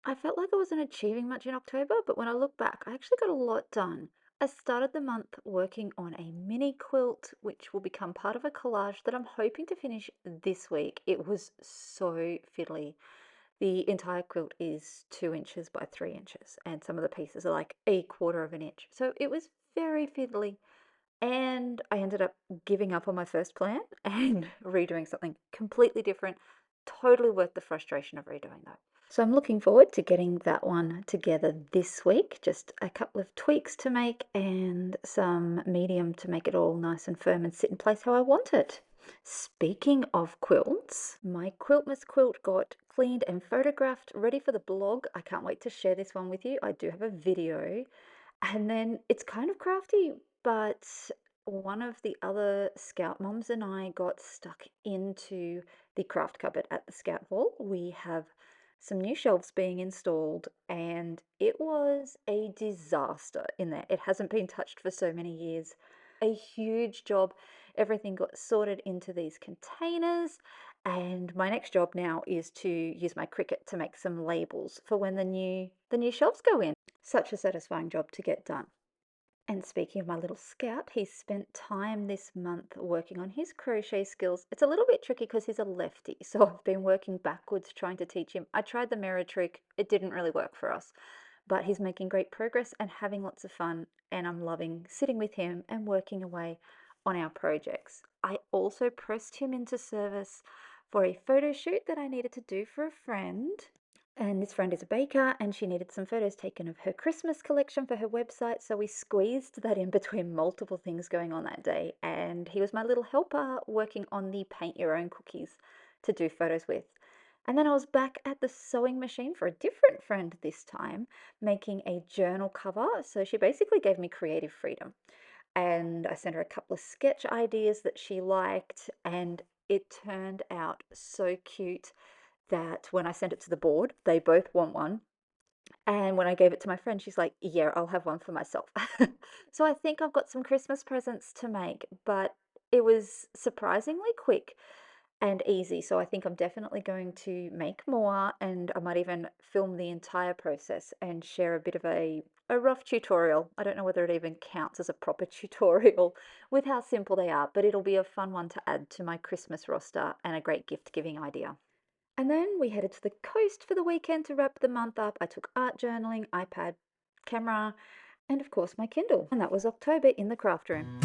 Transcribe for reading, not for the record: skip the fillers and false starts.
I felt like I wasn't achieving much in October, but when I look back, I actually got a lot done. I started the month working on a mini quilt, which will become part of a collage that I'm hoping to finish this week. It was so fiddly. The entire quilt is 2 inches by 3 inches, and some of the pieces are like a quarter of an inch. So it was very fiddly. And I ended up giving up on my first plan and redoing something completely different. Totally worth the frustration of redoing though. So I'm looking forward to getting that one together this week. Just a couple of tweaks to make and some medium to make it all nice and firm and sit in place how I want it. Speaking of quilts, my Quiltmas quilt got cleaned and photographed, ready for the blog. I can't wait to share this one with you. I do have a video. And then it's kind of crafty, but one of the other Scout moms and I got stuck into the craft cupboard at the Scout Hall. We have some new shelves being installed, and it was a disaster in there. It hasn't been touched for so many years. A huge job. Everything got sorted into these containers, and my next job now is to use my Cricut to make some labels for when the new shelves go in. Such a satisfying job to get done. And speaking of my little scout, he's spent time this month working on his crochet skills. It's a little bit tricky because he's a lefty, so I've been working backwards trying to teach him. I tried the mirror trick, it didn't really work for us, but he's making great progress and having lots of fun, and I'm loving sitting with him and working away on our projects. I also pressed him into service for a photo shoot that I needed to do for a friend. And this friend is a baker and she needed some photos taken of her Christmas collection for her website. So we squeezed that in between multiple things going on that day. And he was my little helper working on the paint your own cookies to do photos with. And then I was back at the sewing machine for a different friend this time, making a journal cover. So she basically gave me creative freedom. And I sent her a couple of sketch ideas that she liked, and it turned out so cute that when I sent it to the board, they both want one. And when I gave it to my friend, she's like, yeah, I'll have one for myself. So I think I've got some Christmas presents to make, but it was surprisingly quick and easy. So I think I'm definitely going to make more, and I might even film the entire process and share a bit of a rough tutorial. I don't know whether it even counts as a proper tutorial with how simple they are, but it'll be a fun one to add to my Christmas roster and a great gift giving idea. And then we headed to the coast for the weekend to wrap the month up. I took art journaling, iPad, camera, and of course my Kindle. And that was October in the craft room.